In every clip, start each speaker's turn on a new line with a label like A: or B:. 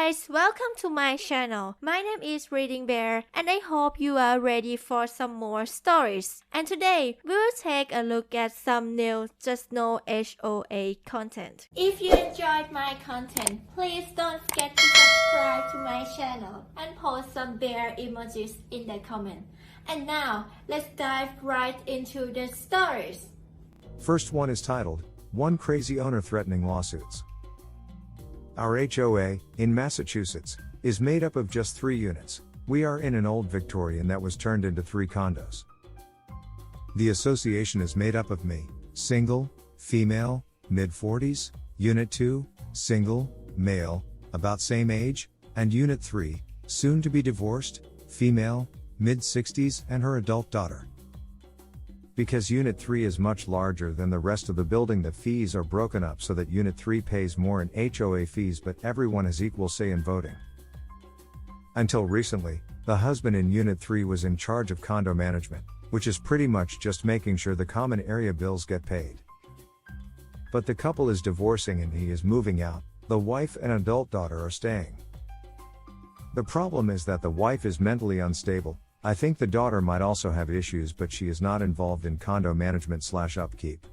A: guys, welcome to my channel. My name is ReadingBear and I hope you are ready for some more stories. And today, we will take a look at some new Just No HOA content. If you enjoyed my content, please don't forget to subscribe to my channel and post some bear emojis in the comment. And now, let's dive right into the stories.
B: First one is titled, One Crazy Owner Threatening Lawsuits. Our HOA, in Massachusetts, is made up of just 3 units. We are in an old Victorian that was turned into 3 condos. The association is made up of me, single, female, mid-40s, Unit 2, single, male, about same age, and Unit 3, soon to be divorced, female, mid-60s, and her adult daughter. Because Unit 3 is much larger than the rest of the building, the fees are broken up so that Unit 3 pays more in HOA fees, but everyone has equal say in voting. Until recently, the husband in Unit 3 was in charge of condo management, which is pretty much just making sure the common area bills get paid. But the couple is divorcing and he is moving out. The wife and adult daughter are staying. The problem is that the wife is mentally unstable. I think the daughter might also have issues, but she is not involved in condo management/upkeep.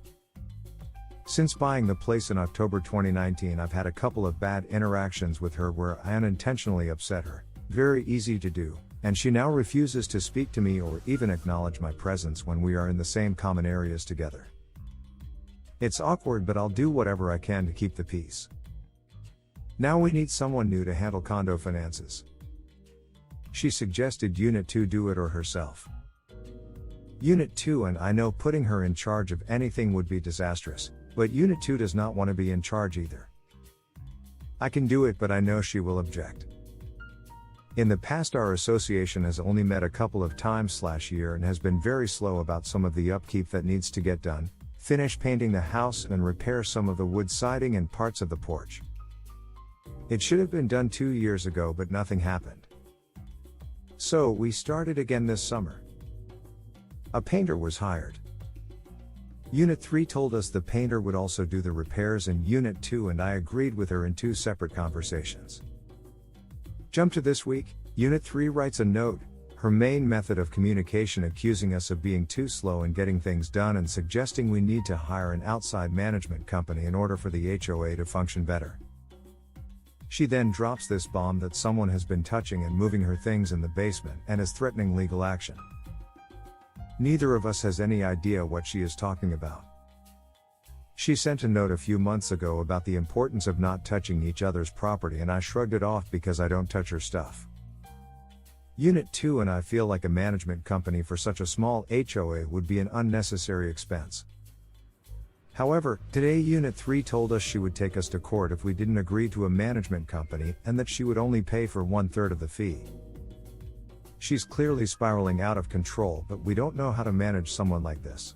B: Since buying the place in October 2019, I've had a couple of bad interactions with her where I unintentionally upset her. Very easy to do, and she now refuses to speak to me or even acknowledge my presence when we are in the same common areas together. It's awkward, but I'll do whatever I can to keep the peace. Now we need someone new to handle condo finances. She suggested Unit 2 do it or herself. Unit 2 and I know putting her in charge of anything would be disastrous, but Unit 2 does not want to be in charge either. I can do it, but I know she will object. In the past, our association has only met a couple of times/year and has been very slow about some of the upkeep that needs to get done, finish painting the house and repair some of the wood siding and parts of the porch. It should have been done 2 years ago, but nothing happened. So we started again this summer. A painter was hired. Unit 3 told us the painter would also do the repairs in Unit 2, and I agreed with her in 2 separate conversations. Jump to this week, Unit 3 writes a note, her main method of communication, accusing us of being too slow in getting things done and suggesting we need to hire an outside management company in order for the HOA to function better. She then drops this bomb that someone has been touching and moving her things in the basement and is threatening legal action. Neither of us has any idea what she is talking about. She sent a note a few months ago about the importance of not touching each other's property, and I shrugged it off because I don't touch her stuff. Unit 2 and I feel like a management company for such a small HOA would be an unnecessary expense. However, today Unit 3 told us she would take us to court if we didn't agree to a management company, and that she would only pay for 1/3 of the fee. She's clearly spiraling out of control, but we don't know how to manage someone like this.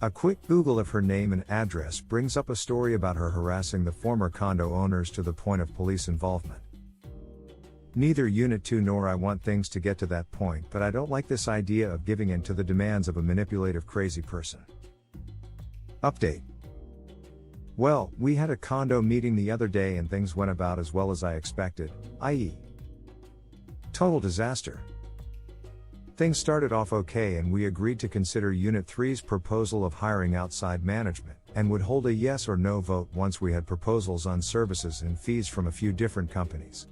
B: A quick Google of her name and address brings up a story about her harassing the former condo owners to the point of police involvement. Neither Unit 2 nor I want things to get to that point, but I don't like this idea of giving in to the demands of a manipulative, crazy person. Update. Well, we had a condo meeting the other day and things went about as well as I expected, i.e., total disaster. Things started off okay and we agreed to consider Unit 3's proposal of hiring outside management, and would hold a yes or no vote once we had proposals on services and fees from a few different companies.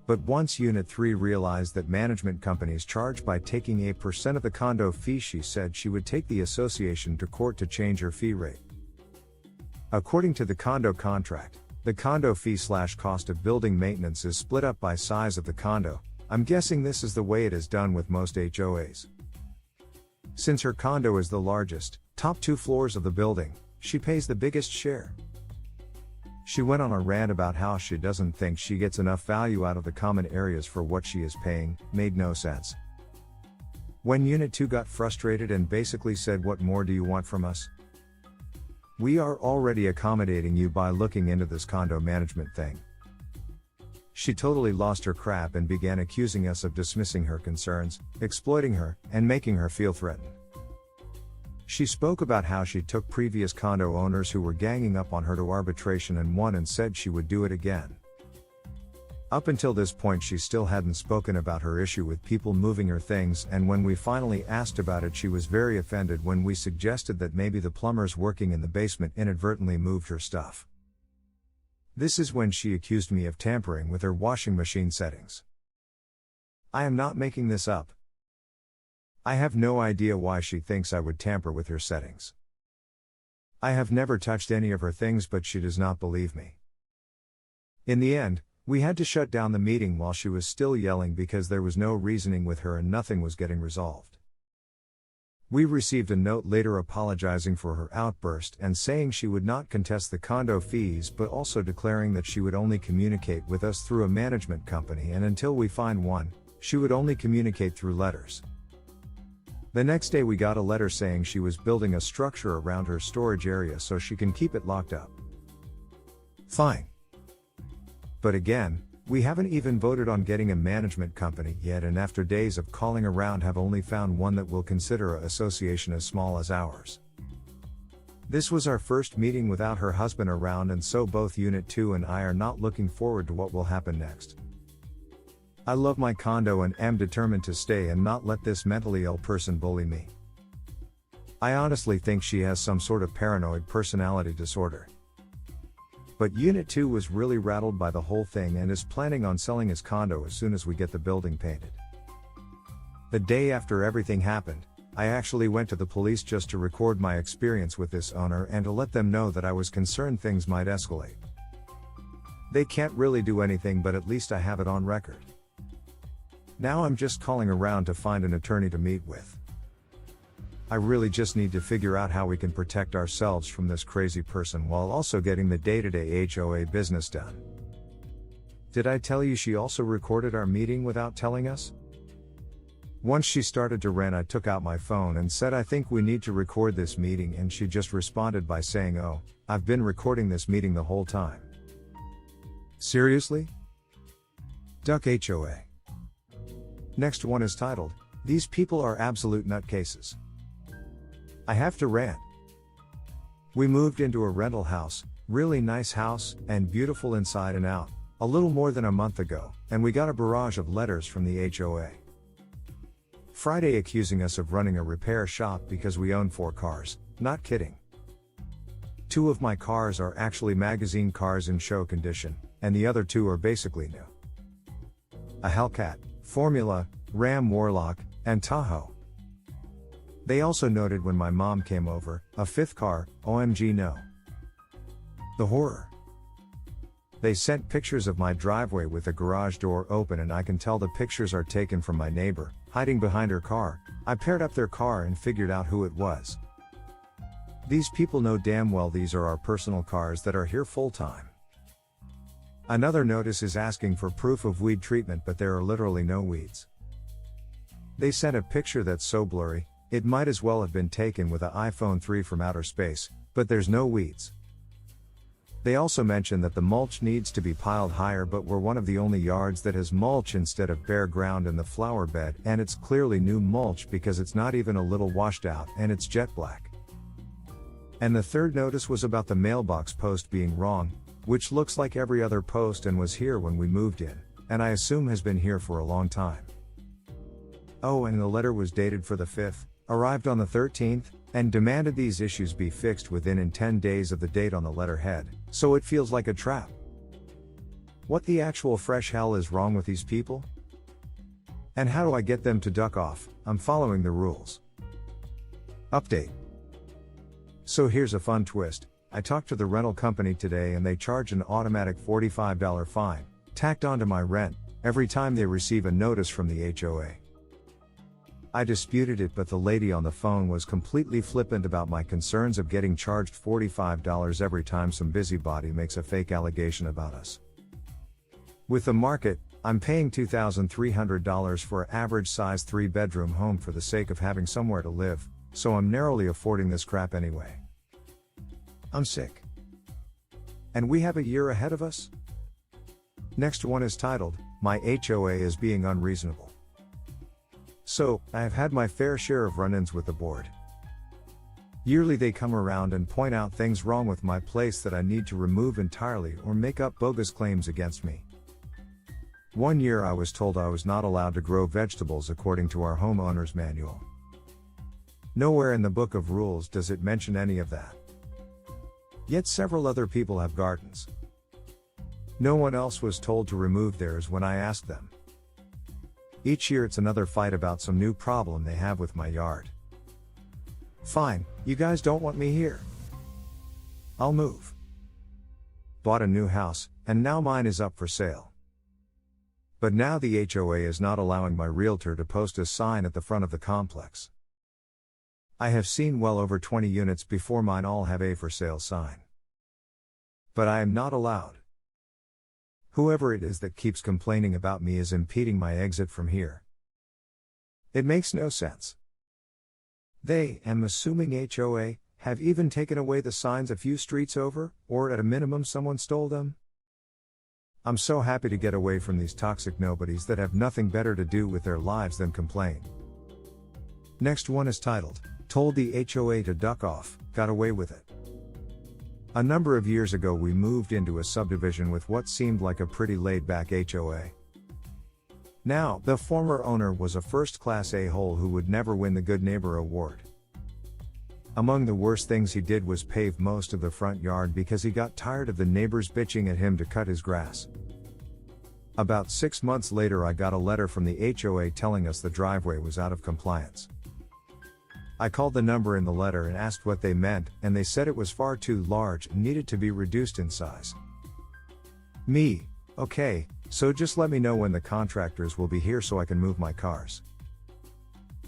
B: But once Unit 3 realized that management companies charge by taking 8% of the condo fee, she said she would take the association to court to change her fee rate. According to the condo contract, the condo fee/cost of building maintenance is split up by size of the condo. I'm guessing this is the way it is done with most HOAs. Since her condo is the largest, top 2 floors of the building, she pays the biggest share. She went on a rant about how she doesn't think she gets enough value out of the common areas for what she is paying. Made no sense. When Unit 2 got frustrated and basically said, "What more do you want from us? We are already accommodating you by looking into this condo management thing." She totally lost her crap and began accusing us of dismissing her concerns, exploiting her, and making her feel threatened. She spoke about how she took previous condo owners who were ganging up on her to arbitration and won, and said she would do it again. Up until this point she still hadn't spoken about her issue with people moving her things, and when we finally asked about it she was very offended when we suggested that maybe the plumbers working in the basement inadvertently moved her stuff. This is when she accused me of tampering with her washing machine settings. I am not making this up. I have no idea why she thinks I would tamper with her settings. I have never touched any of her things, but she does not believe me. In the end, we had to shut down the meeting while she was still yelling because there was no reasoning with her and nothing was getting resolved. We received a note later apologizing for her outburst and saying she would not contest the condo fees, but also declaring that she would only communicate with us through a management company, and until we find one, she would only communicate through letters. The next day we got a letter saying she was building a structure around her storage area so she can keep it locked up. Fine. But again, we haven't even voted on getting a management company yet, and after days of calling around have only found one that will consider an association as small as ours. This was our first meeting without her husband around, and so both Unit 2 and I are not looking forward to what will happen next. I love my condo and am determined to stay and not let this mentally ill person bully me. I honestly think she has some sort of paranoid personality disorder. But Unit 2 was really rattled by the whole thing and is planning on selling his condo as soon as we get the building painted. The day after everything happened, I actually went to the police just to record my experience with this owner and to let them know that I was concerned things might escalate. They can't really do anything, but at least I have it on record. Now I'm just calling around to find an attorney to meet with. I really just need to figure out how we can protect ourselves from this crazy person while also getting the day-to-day HOA business done. Did I tell you she also recorded our meeting without telling us? Once she started to rant, I took out my phone and said, I think we need to record this meeting, and she just responded by saying, oh, I've been recording this meeting the whole time. Seriously? Duck HOA. Next one is titled, These People Are Absolute Nutcases. I have to rant. We moved into a rental house, really nice house, and beautiful inside and out, a little more than a month ago, and we got a barrage of letters from the HOA. Friday accusing us of running a repair shop because we own 4 cars, not kidding. 2 of my cars are actually magazine cars in show condition, and the other 2 are basically new. A Hellcat, Formula, Ram Warlock, and Tahoe. They also noted when my mom came over, a 5th car, OMG no. The horror. They sent pictures of my driveway with the garage door open, and I can tell the pictures are taken from my neighbor, hiding behind her car. I paired up their car and figured out who it was. These people know damn well these are our personal cars that are here full time. Another notice is asking for proof of weed treatment, but there are literally no weeds. They sent a picture that's so blurry, it might as well have been taken with an iPhone 3 from outer space, but there's no weeds. They also mentioned that the mulch needs to be piled higher, but we're one of the only yards that has mulch instead of bare ground in the flower bed, and it's clearly new mulch because it's not even a little washed out and it's jet black. And the third notice was about the mailbox post being wrong, which looks like every other post and was here when we moved in, and I assume has been here for a long time. Oh, and the letter was dated for the 5th, arrived on the 13th, and demanded these issues be fixed within 10 days of the date on the letterhead, so it feels like a trap. What the actual fresh hell is wrong with these people? And how do I get them to duck off? I'm following the rules. Update. So here's a fun twist. I talked to the rental company today and they charge an automatic $45 fine, tacked onto my rent, every time they receive a notice from the HOA. I disputed it, but the lady on the phone was completely flippant about my concerns of getting charged $45 every time some busybody makes a fake allegation about us. With the market, I'm paying $2,300 for an average size 3-bedroom home for the sake of having somewhere to live, so I'm narrowly affording this crap anyway. I'm sick. And we have a year ahead of us? Next one is titled, My HOA is Being Unreasonable. So, I have had my fair share of run-ins with the board. Yearly they come around and point out things wrong with my place that I need to remove entirely or make up bogus claims against me. One year I was told I was not allowed to grow vegetables according to our homeowner's manual. Nowhere in the book of rules does it mention any of that. Yet several other people have gardens. No one else was told to remove theirs when I asked them. Each year it's another fight about some new problem they have with my yard. Fine, you guys don't want me here. I'll move. Bought a new house, and now mine is up for sale. But now the HOA is not allowing my realtor to post a sign at the front of the complex. I have seen well over 20 units before mine all have a for sale sign. But I am not allowed. Whoever it is that keeps complaining about me is impeding my exit from here. It makes no sense. They, I'm assuming HOA, have even taken away the signs a few streets over, or at a minimum someone stole them. I'm so happy to get away from these toxic nobodies that have nothing better to do with their lives than complain. Next one is titled, Told the HOA to Duck Off, Got Away with It. A number of years ago we moved into a subdivision with what seemed like a pretty laid-back HOA. Now, the former owner was a first-class a-hole who would never win the Good Neighbor award. Among the worst things he did was pave most of the front yard because he got tired of the neighbors bitching at him to cut his grass. About 6 months later I got a letter from the HOA telling us the driveway was out of compliance. I called the number in the letter and asked what they meant, and they said it was far too large and needed to be reduced in size. Me, okay, so just let me know when the contractors will be here so I can move my cars.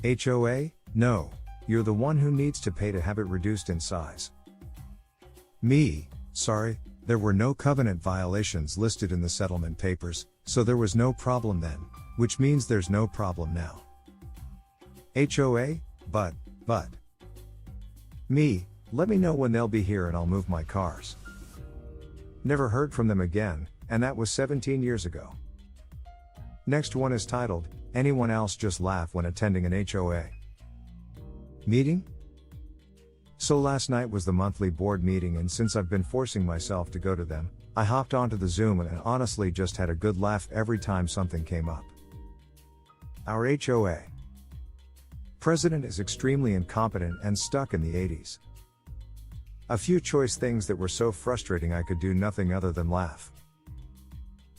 B: HOA, no, you're the one who needs to pay to have it reduced in size. Me, sorry, there were no covenant violations listed in the settlement papers, so there was no problem then, which means there's no problem now. HOA, but. Me, let me know when they'll be here and I'll move my cars. Never heard from them again, and that was 17 years ago. Next one is titled, Anyone Else Just Laugh When Attending an HOA Meeting? So last night was the monthly board meeting, and since I've been forcing myself to go to them, I hopped onto the Zoom and honestly just had a good laugh every time something came up. Our HOA President is extremely incompetent and stuck in the 80s. A few choice things that were so frustrating I could do nothing other than laugh.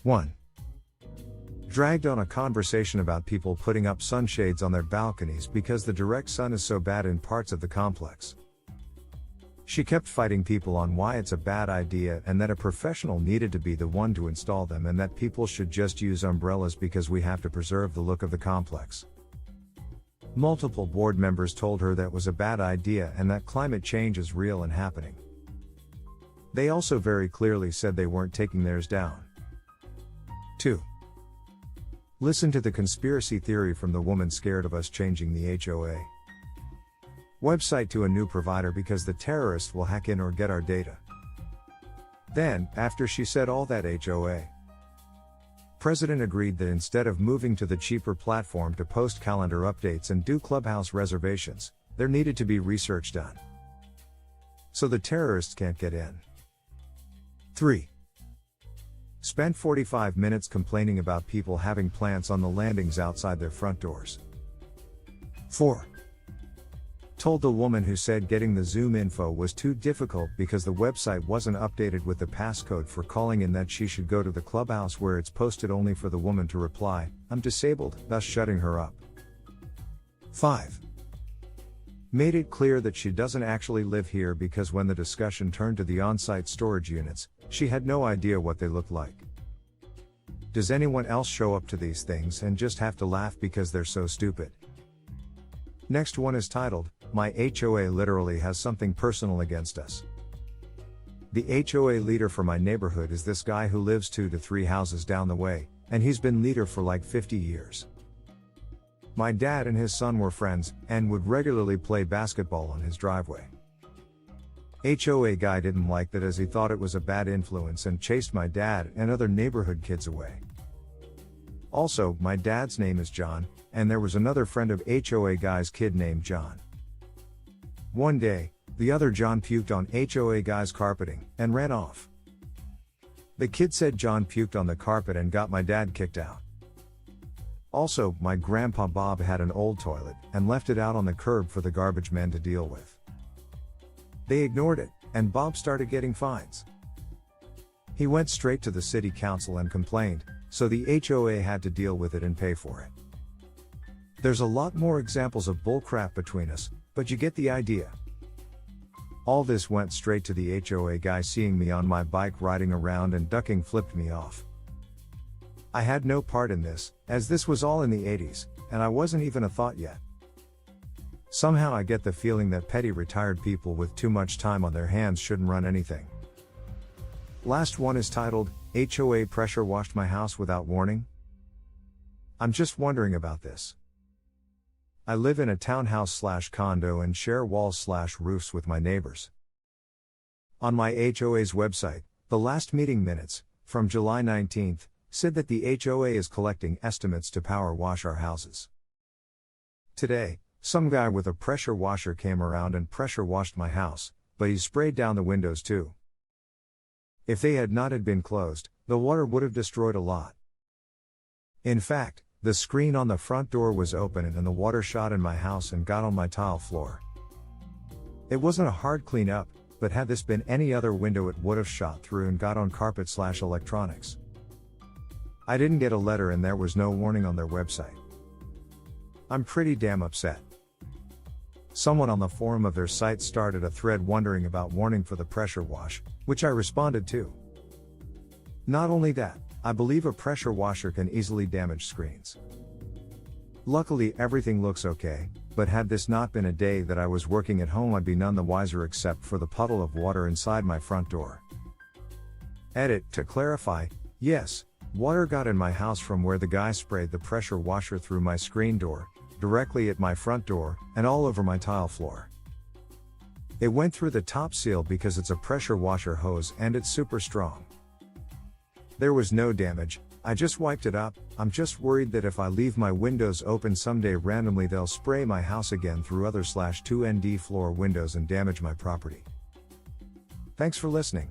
B: 1. Dragged on a conversation about people putting up sunshades on their balconies because the direct sun is so bad in parts of the complex. She kept fighting people on why it's a bad idea and that a professional needed to be the one to install them and that people should just use umbrellas because we have to preserve the look of the complex. Multiple board members told her that was a bad idea and that climate change is real and happening. They also very clearly said they weren't taking theirs down. 2. Listen to the conspiracy theory from the woman scared of us changing the HOA website to a new provider because the terrorists will hack in or get our data. Then, after she said all that, HOA President agreed that instead of moving to the cheaper platform to post calendar updates and do clubhouse reservations, there needed to be research done. So the terrorists can't get in. 3. Spent 45 minutes complaining about people having plants on the landings outside their front doors. 4. Told the woman who said getting the Zoom info was too difficult because the website wasn't updated with the passcode for calling in that she should go to the clubhouse where it's posted, only for the woman to reply, "I'm disabled," thus shutting her up. 5. Made it clear that she doesn't actually live here because when the discussion turned to the on-site storage units, she had no idea what they looked like. Does anyone else show up to these things and just have to laugh because they're so stupid? Next one is titled, My HOA Literally Has Something Personal Against Us. The HOA leader for my neighborhood is this guy who lives 2 to 3 houses down the way, and he's been leader for like 50 years. My dad and his son were friends, and would regularly play basketball on his driveway. HOA guy didn't like that as he thought it was a bad influence and chased my dad and other neighborhood kids away. Also, my dad's name is John, and there was another friend of HOA guy's kid named John. One day, the other John puked on HOA guy's carpeting, and ran off. The kid said John puked on the carpet and got my dad kicked out. Also, my grandpa Bob had an old toilet and left it out on the curb for the garbage men to deal with. They ignored it, and Bob started getting fines. He went straight to the city council and complained, so the HOA had to deal with it and pay for it. There's a lot more examples of bullcrap between us, but you get the idea. All this went straight to the HOA guy. Seeing me on my bike riding around and ducking flipped me off. I had no part in this, as this was all in the 80s, and I wasn't even a thought yet. Somehow I get the feeling that petty retired people with too much time on their hands shouldn't run anything. Last one is titled, HOA Pressure Washed My House Without Warning. I'm just wondering about this. I live in a townhouse/condo and share walls/roofs with my neighbors. On my HOA's website, the last meeting minutes, from July 19th, said that the HOA is collecting estimates to power wash our houses. Today, some guy with a pressure washer came around and pressure washed my house, but he sprayed down the windows too. If they had not been closed, the water would have destroyed a lot. In fact, the screen on the front door was open and the water shot in my house and got on my tile floor. It wasn't a hard cleanup, but had this been any other window it would have shot through and got on carpet/electronics. I didn't get a letter and there was no warning on their website. I'm pretty damn upset. Someone on the forum of their site started a thread wondering about warning for the pressure wash, which I responded to. Not only that, I believe a pressure washer can easily damage screens. Luckily everything looks okay, but had this not been a day that I was working at home, I'd be none the wiser except for the puddle of water inside my front door. Edit, to clarify, yes, water got in my house from where the guy sprayed the pressure washer through my screen door, directly at my front door, and all over my tile floor. It went through the top seal because it's a pressure washer hose and it's super strong. There was no damage, I just wiped it up. I'm just worried that if I leave my windows open someday randomly they'll spray my house again through other/2nd floor windows and damage my property. Thanks for listening.